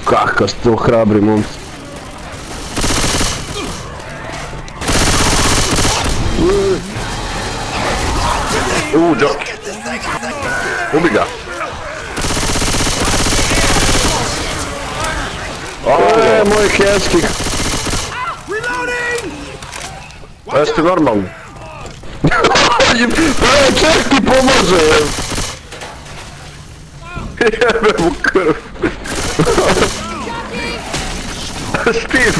Kakav ste to hrabri momci. Joki. Ubi ga. Moj Heski. Jeste normalni? Ček ti pomože. Jebe mu krv. Steve.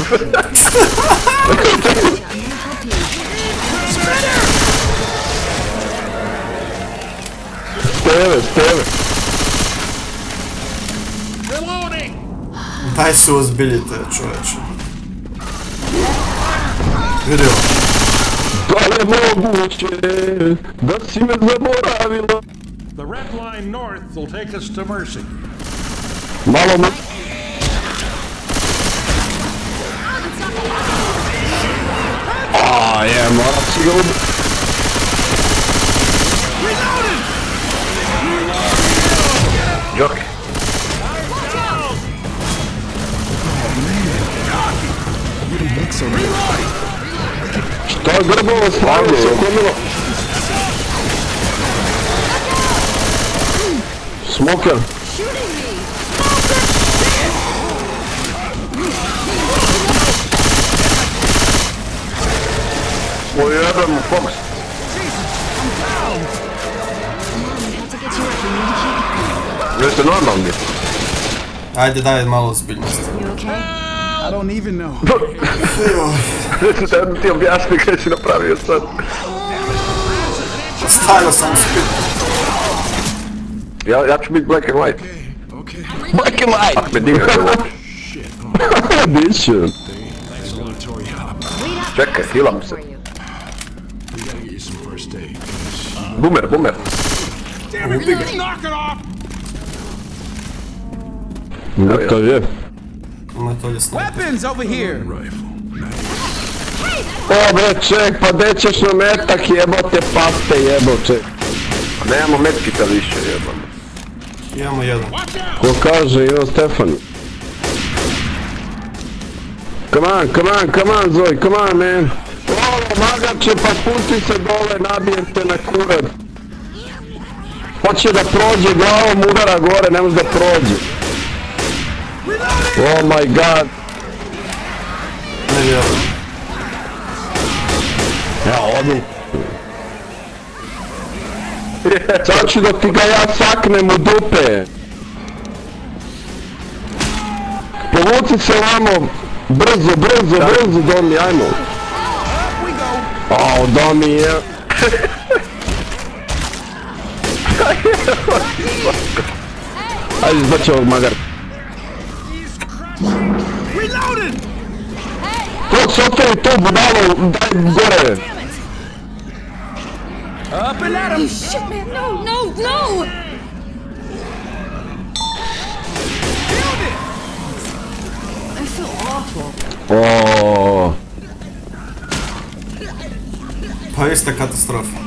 Steve. Daj se ozbiljite, čoveče. Vidio. Da li je moguće da si me zaboravila? The red line north will take us to Mercy. Malo me... Moram si ga ubiti. Joki. Šta je grbovo slavno? Smoker. Ojebem mu Fox. Jeste normalni? Ajde, daj malo ozbiljnosti. I don't even know. Reći da ti objasni kaj si napravio sad. Stavio sam spit. Ja ću biti black and white. Black and white! Ak me digaš ovo. Biće. Čekaj, healam se. Boomer. Gotov je. Ima to je snimka. Weapons over here. O bre ček, pa gdje ćeš na metak jebote paste jebote. Nemamo medkita više jebam. Imamo jedan. Ko kaže Ivo Stefan. Come on Zoj, come on man. O, magarče pa spusti se dole, nabijem te na kurac. Hoće da prođe glavom, udara gore, ne može da prođe. Oh my god. Ne vjerujem. Ja odu. Sad ću da ti ga ja saknem u dupe. Povuci se vamo. Brzo, Domi, ajmo. O, Domi je. Ajde izbaći ovog magar. Tog se ostavi to budalo, daj gore. Up and at him. You shit, man. No. I feel awful. Oooo. Pa ista katastrofa.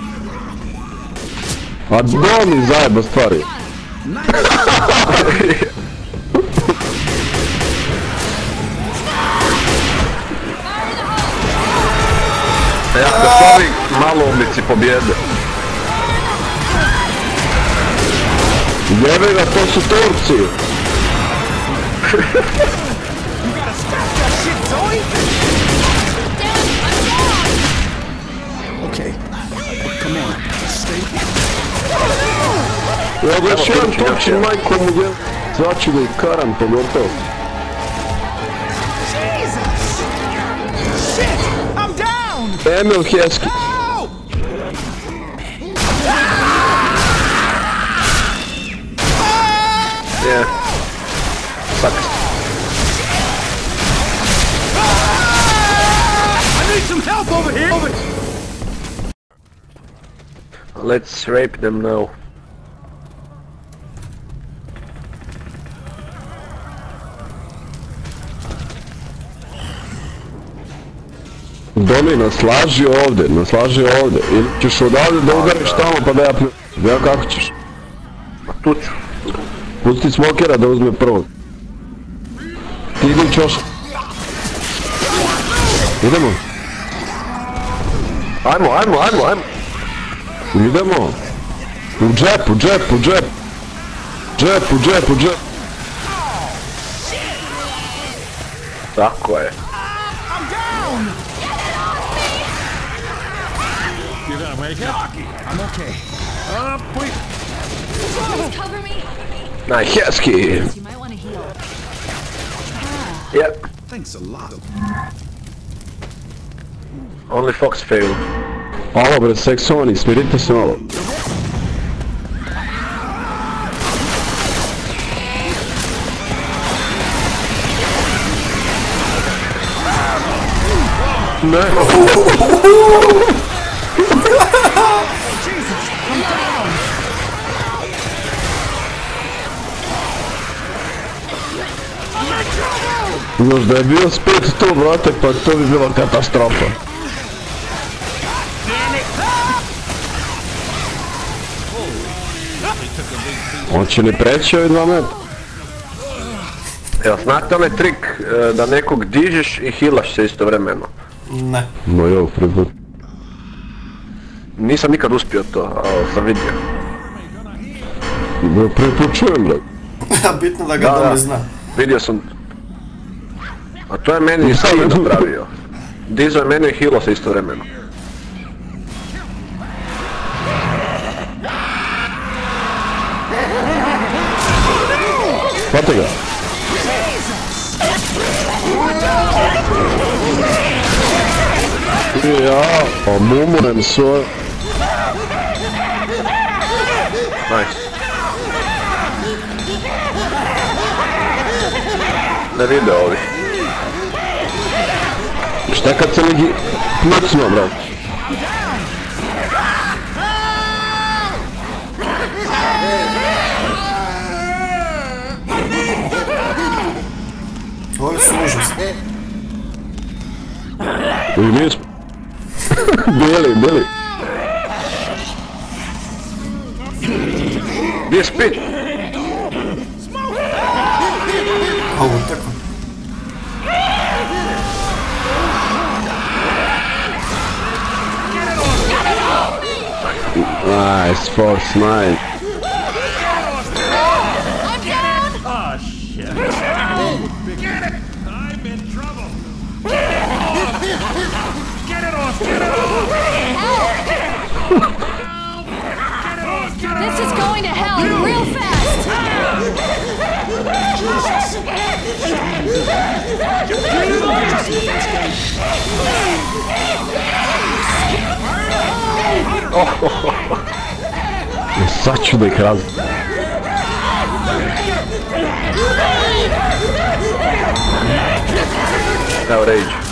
A Domi zajeba stvari. Ja kad ovi maloumici pobjede. Jebe ga, to su Turci. Okay. Come on. Stay. Ja ga još jedan Turčin majko mu je. Zvaću ga i karam pogotovo. I'm down. Emil Heski. Yeah. Sucks. I need some help over here. Let's rape them now. Domi, naslaži ovdje. Ili ćeš odavde da udariš tamo pa da ja ja kako ćeš? Ma tu ću. Pusti smokera da uzme prvo. Ti idi Ćoš. Idemo. Ajmo. Idemo. U džep. Džep. Tako je. I'm down! You gotta wake up. I'm okay. Please. Please cover me. Najhezki. You might want to heal. Yep. Thanks a lot. Only Fox failed. Alo bre, seksovani, smirite se malo. Ne. Još da je bio spet to, brate, pa to bi bila katastrofa. On će li preći ovi 2 metra? Evo, znate onaj trik da nekog dižeš i healaš se istovremeno? Ne. No jo, prvi. Nisam nikad uspio to, ali sam vidio. Prvi put čujem, brate. Bitno da ga dole zna. Vidio sam. A to je meni i sam napravio. Dizo je meni i healo se istovremeno. Hvate ga. Ja, a mumurem svoj. Nice. Ne vide ovi. Šta kad se neki pnucno, brate? Ovi su užasni. I mi smo. Bili. Gdje je spit? Ovo tako. Nice, Force 9. Oh, shit. Get it! I'm in trouble. Get it off! This is going to hell real fast. Sad ću da ih razim. Evo rage.